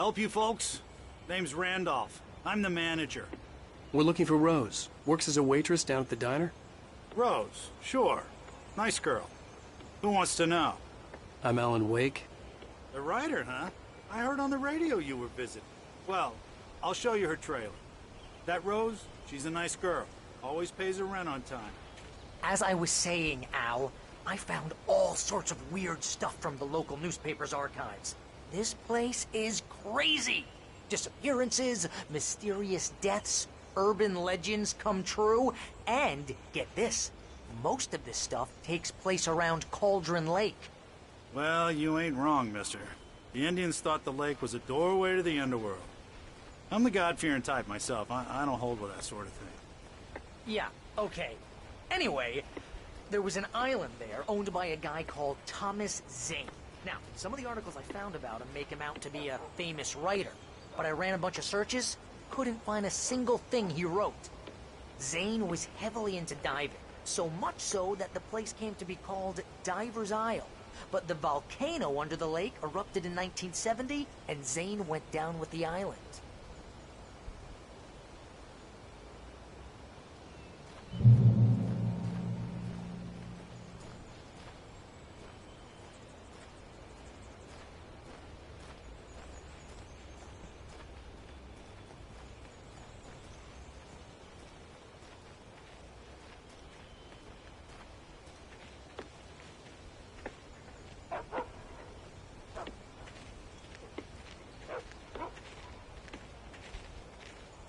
Help you folks? Name's Randolph. I'm the manager. We're looking for Rose. Works as a waitress down at the diner. Rose, sure. Nice girl. Who wants to know? I'm Alan Wake. The writer, huh? I heard on the radio you were visiting. Well, I'll show you her trailer. That Rose, she's a nice girl. Always pays her rent on time. As I was saying, Al, I found all sorts of weird stuff from the local newspaper's archives. This place is crazy. Disappearances, mysterious deaths, urban legends come true, and, get this, most of this stuff takes place around Cauldron Lake. Well, you ain't wrong, mister. The Indians thought the lake was a doorway to the underworld. I'm the God-fearing type myself. I don't hold with that sort of thing. Yeah, okay. Anyway, there was an island there owned by a guy called Thomas Zane. Now, some of the articles I found about him make him out to be a famous writer, but I ran a bunch of searches, couldn't find a single thing he wrote. Zane was heavily into diving, so much so that the place came to be called Diver's Isle. But the volcano under the lake erupted in 1970, and Zane went down with the island.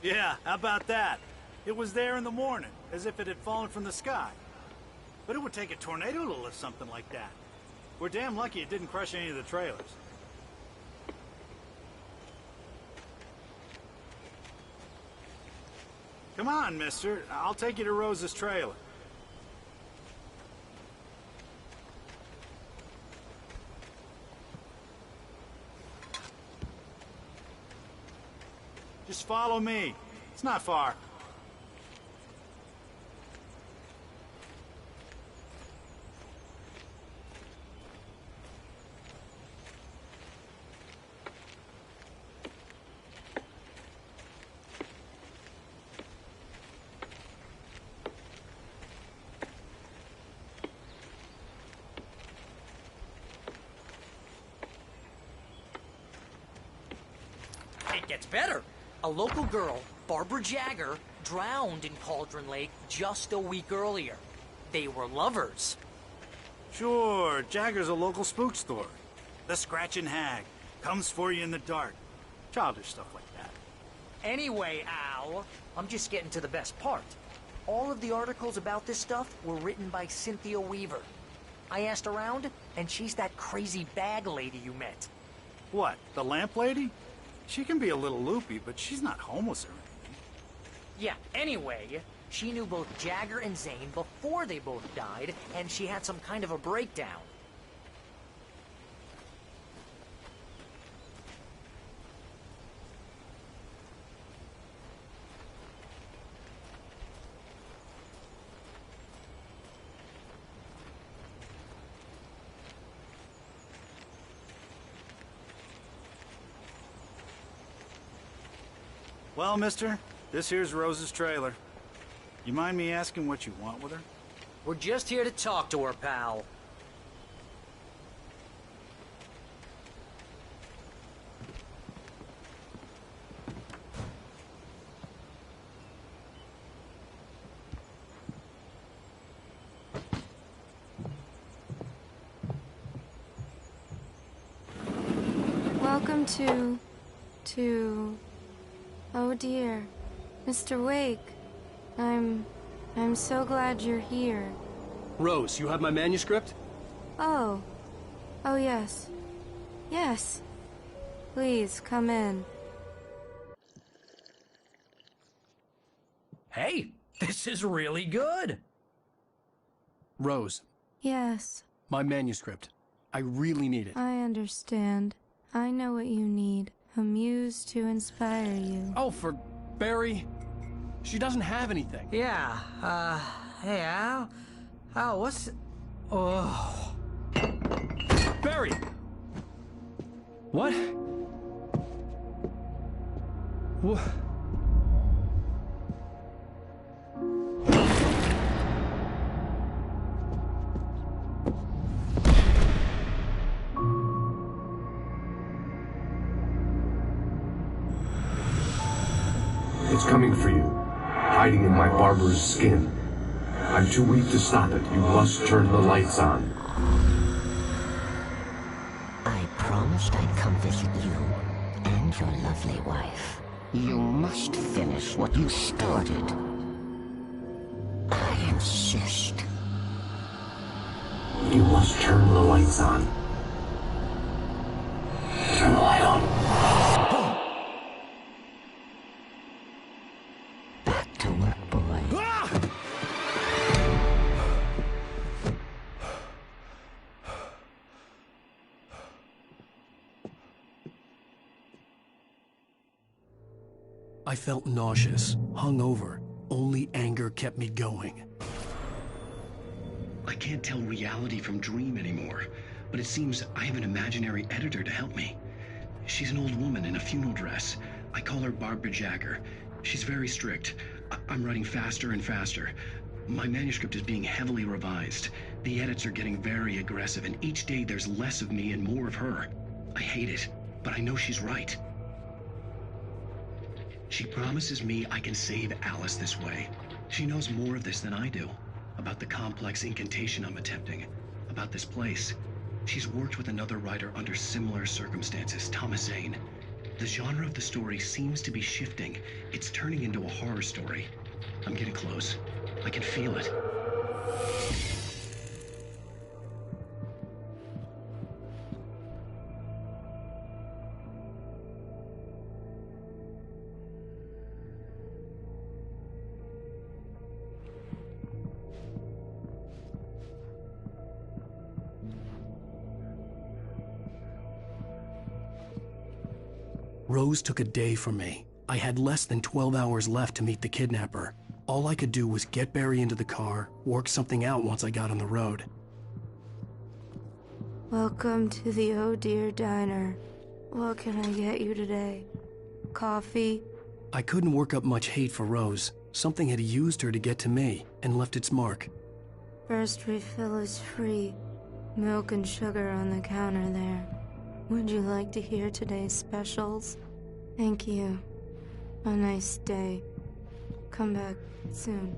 Yeah, how about that? It was there in the morning, as if it had fallen from the sky. But it would take a tornado to lift something like that. We're damn lucky it didn't crush any of the trailers. Come on, mister. I'll take you to Rose's trailer. Just follow me. It's not far. It gets better. A local girl, Barbara Jagger, drowned in Cauldron Lake just a week earlier. They were lovers. Sure, Jagger's a local spook story. The Scratching Hag. Comes for you in the dark. Childish stuff like that. Anyway, Al, I'm just getting to the best part. All of the articles about this stuff were written by Cynthia Weaver. I asked around, and she's that crazy bag lady you met. What, the lamp lady? She can be a little loopy, but she's not homeless or anything. Yeah, anyway, she knew both Jagger and Zane before they both died, and she had some kind of a breakdown. Well, mister, this here's Rose's trailer. You mind me asking what you want with her? We're just here to talk to her, pal. Welcome to... Oh dear, Mr. Wake. I'm so glad you're here. Rose, you have my manuscript? Oh. Oh yes. Yes. Please, come in. Hey, this is really good. Rose, Yes, my manuscript. I really need it. I understand. I know what you need. A muse to inspire you. Oh, for Barry. She doesn't have anything. Yeah, hey, Al? Al, what's... Oh... Barry! What? What? It's coming for you, hiding in my barber's skin. I'm too weak to stop it. You must turn the lights on. I promised I'd come visit you and your lovely wife. You must finish what you started. I insist. You must turn the lights on. Turn the light on. Back to work, boy. I felt nauseous, hungover. Only anger kept me going. I can't tell reality from dream anymore, but it seems I have an imaginary editor to help me. She's an old woman in a funeral dress. I call her Barbara Jagger. She's very strict. I'm writing faster and faster. My manuscript is being heavily revised. The edits are getting very aggressive, and each day there's less of me and more of her. I hate it, but I know she's right. She promises me I can save Alice this way. She knows more of this than I do. About the complex incantation I'm attempting. About this place. She's worked with another writer under similar circumstances, Thomas Zane. The genre of the story seems to be shifting. It's turning into a horror story. I'm getting close. I can feel it. Rose took a day from me. I had less than 12 hours left to meet the kidnapper. All I could do was get Barry into the car, work something out once I got on the road. Welcome to the Oh Dear Diner. What can I get you today? Coffee? I couldn't work up much hate for Rose. Something had used her to get to me and left its mark. First refill is free. Milk and sugar on the counter there. Would you like to hear today's specials? Thank you. A nice day. Come back soon.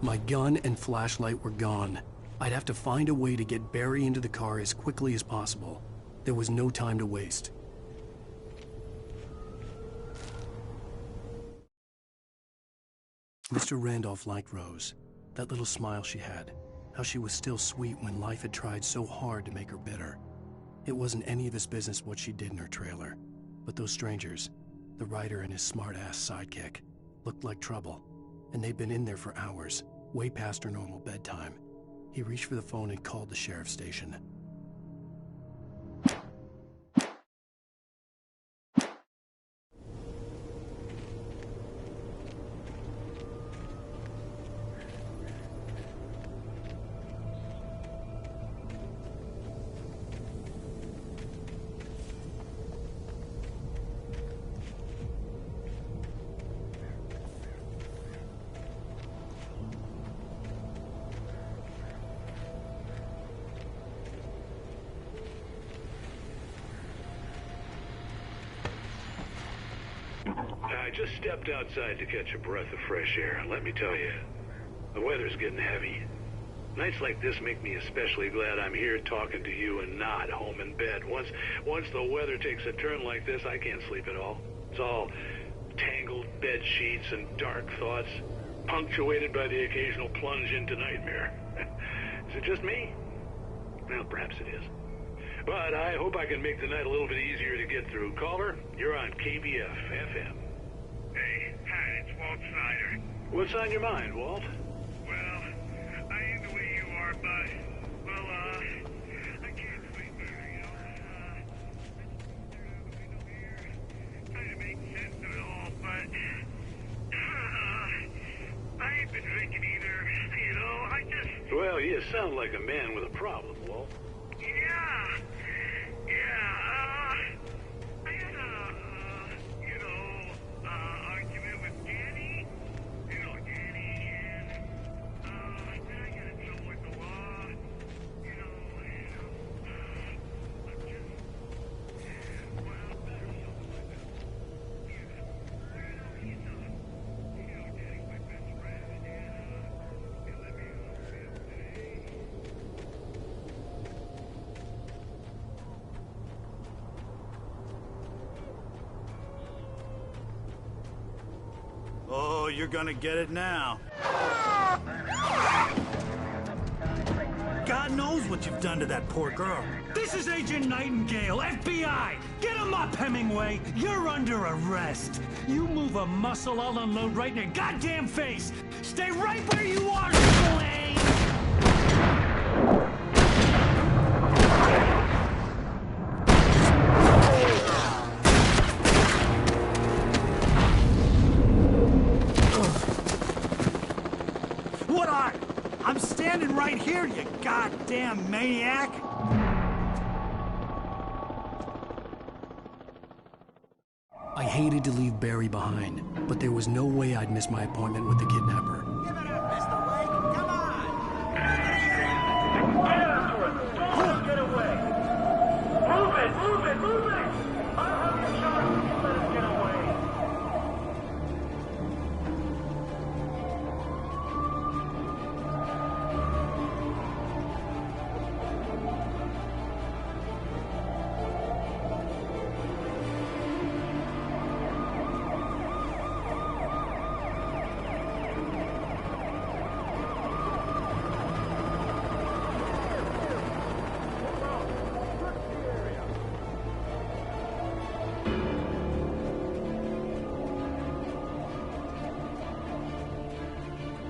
My gun and flashlight were gone. I'd have to find a way to get Barry into the car as quickly as possible. There was no time to waste. Mr. Randolph liked Rose. That little smile she had. How she was still sweet when life had tried so hard to make her bitter. It wasn't any of his business what she did in her trailer. But those strangers, the writer and his smart-ass sidekick, looked like trouble. And they'd been in there for hours, way past her normal bedtime. He reached for the phone and called the sheriff's station. I just stepped outside to catch a breath of fresh air, and let me tell you, the weather's getting heavy. Nights like this make me especially glad I'm here talking to you and not home in bed. Once the weather takes a turn like this, I can't sleep at all. It's all tangled bed sheets and dark thoughts, punctuated by the occasional plunge into nightmare. Is it just me? Well, perhaps it is. But I hope I can make the night a little bit easier to get through. Caller, you're on KBF FM. Hey, hi, it's Walt Snyder. What's on your mind, Walt? Well, I ain't the way you are, but, well, I can't sleep better, you know. I just here, trying to make sense of it all, but sound like a man with a problem, Walt. Yeah. I had a, argument with Danny. Danny, and, then I got in trouble with the law. I'm just, well, better something like that. He's, Danny's my best friend, and, he let me off today. Oh, you're gonna get it now. God knows what you've done to that poor girl. This is Agent Nightingale, FBI! Get him up, Hemingway! You're under arrest! You move a muscle, I'll unload right in your goddamn face! Stay right where you are, Blaine! What are? I'm standing right here, you goddamn maniac! I hated to leave Barry behind, but there was no way I'd miss my appointment with the kidnapper. Give it up, Mr. Lake. Come on. Get after it! Don't get away! Move it! I'll have you shot if you let him get away!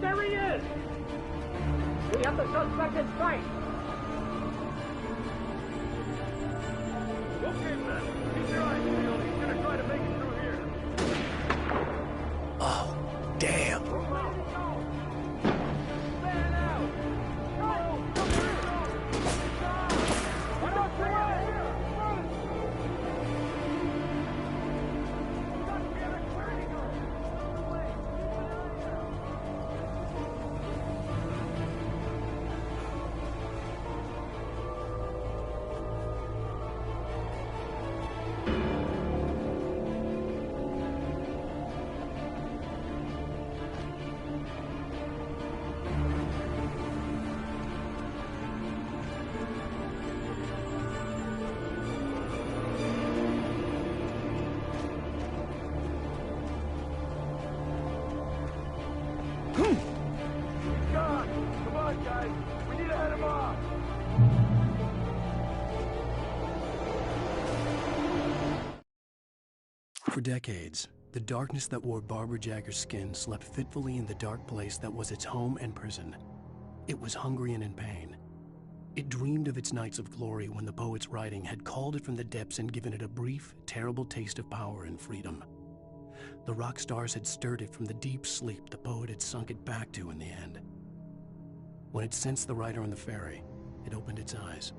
There he is. We have the suspect in sight. Okay, man. Keep your eyes peeled. He's gonna try to make it through here. Oh, damn. Man out! Go! I'm not here! Where did he go? God! Come on, guys! We need to head him off! For decades, the darkness that wore Barbara Jagger's skin slept fitfully in the dark place that was its home and prison. It was hungry and in pain. It dreamed of its nights of glory when the poet's writing had called it from the depths and given it a brief, terrible taste of power and freedom. The rock stars had stirred it from the deep sleep the poet had sunk it back to in the end. When it sensed the writer on the ferry, it opened its eyes.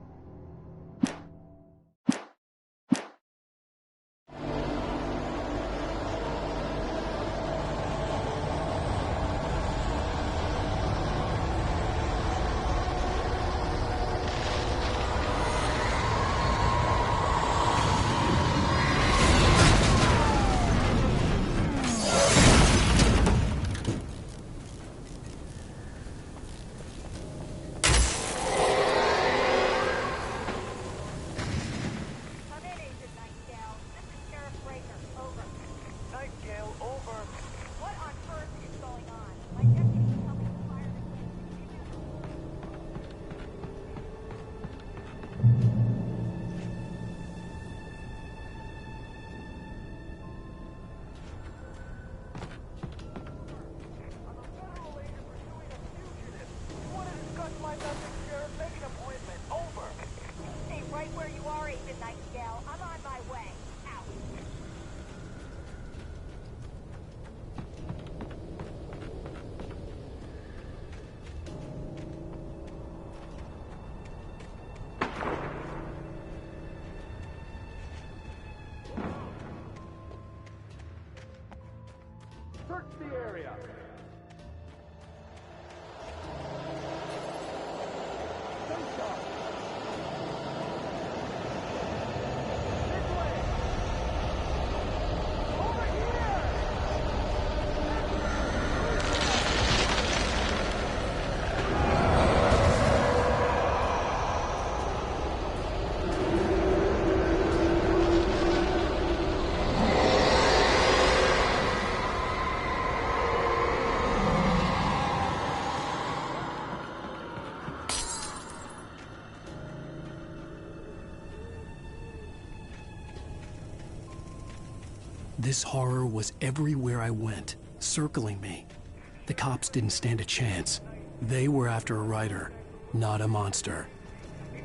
area. Stay sharp. This way. Over here. This horror was everywhere I went, circling me. The cops didn't stand a chance. They were after a writer, not a monster. Wait,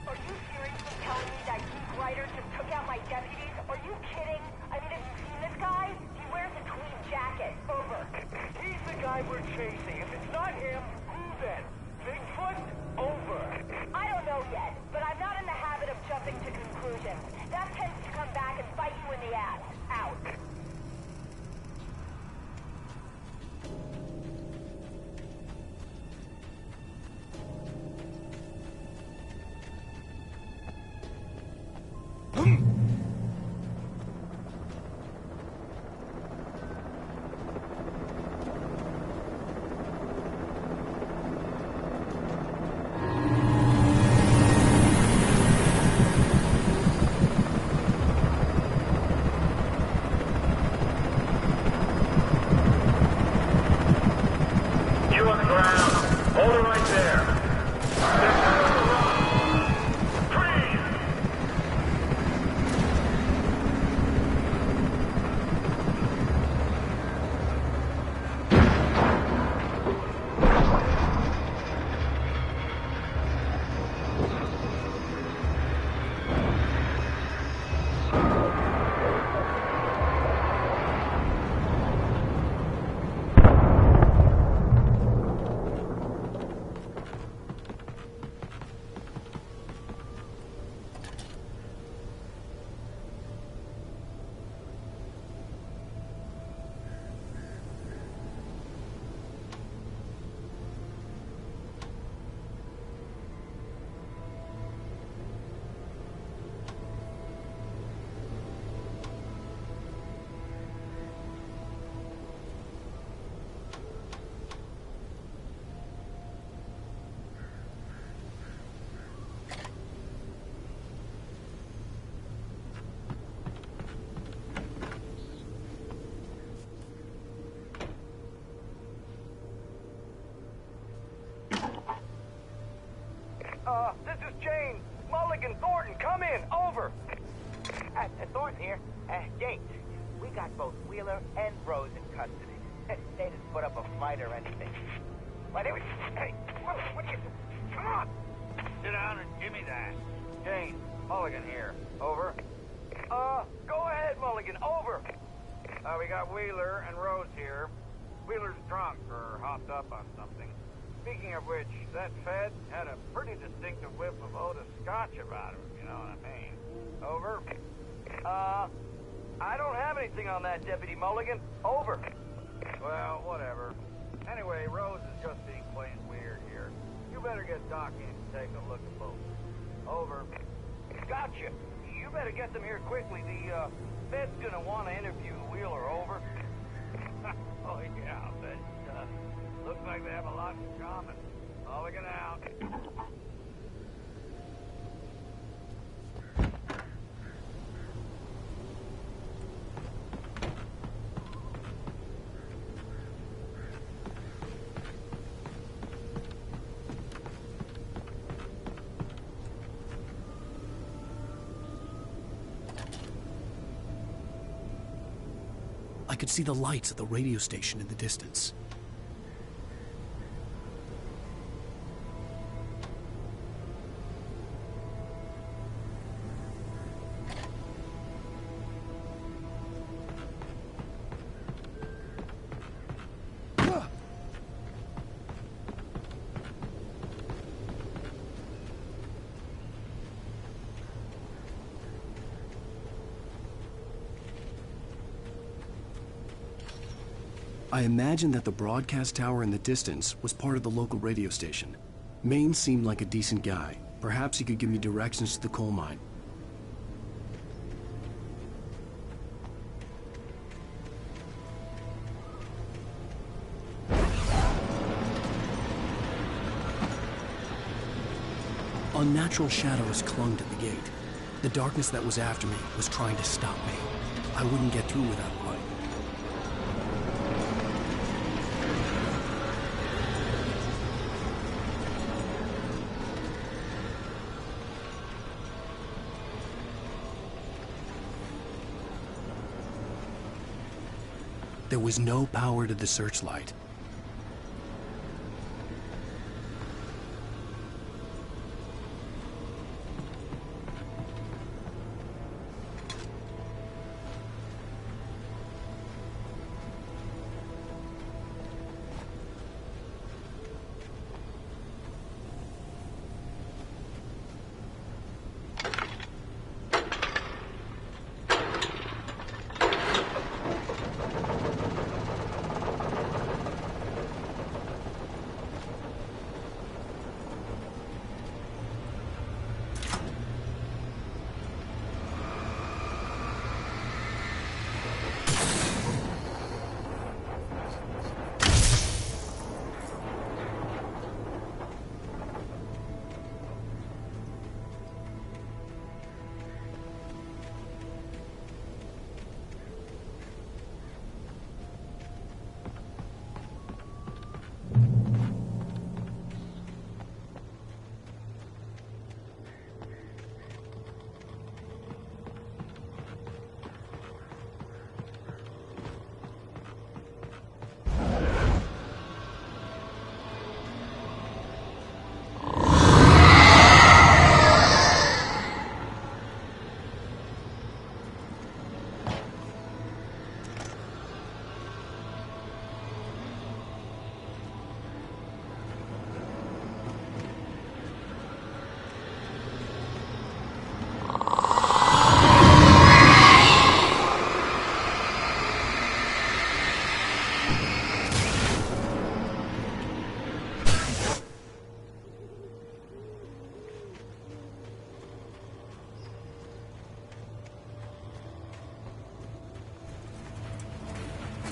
are you seriously telling me that geek writer just took out my deputies? Are you kidding? I mean, have you seen this guy? He wears a tweed jacket. Over. He's the guy we're chasing. If it's not him, who then? Bigfoot? Over. I don't know yet, but I'm not in the habit of jumping to conclusions. That tends to come back and bite you in the ass. Out. This is Jane. Mulligan, Thornton, come in. Over. Thornton here. Jane, we got both Wheeler and Rose in custody. They didn't put up a fight or anything. But it was... Hey, what do you... Come on! Sit down and give me that. Jane, Mulligan here. Over. Go ahead, Mulligan. Over. We got Wheeler and Rose here. Wheeler's drunk or hopped up on something. Speaking of which, that Fed had a pretty distinctive whiff of Otis Scotch about him, you know what I mean. Over. I don't have anything on that, Deputy Mulligan. Over. Well, whatever. Anyway, Rose is just being plain weird here. You better get Doc in and take a look at both. Over. Gotcha. You better get them here quickly. The, Fed's gonna want to interview Wheeler. Over. Oh, yeah, I bet it does. Looks like they have a lot in common. Mulligan out. I could see the lights at the radio station in the distance. I imagined that the broadcast tower in the distance was part of the local radio station. Maine seemed like a decent guy. Perhaps he could give me directions to the coal mine. Unnatural shadows clung to the gate. The darkness that was after me was trying to stop me. I wouldn't get through without light. There was no power to the searchlight.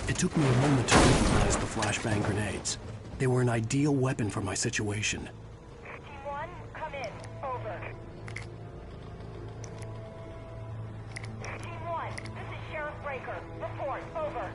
It took me a moment to recognize the flashbang grenades. They were an ideal weapon for my situation. Team 1, come in. Over. Team 1, this is Sheriff Breaker. Report. Over.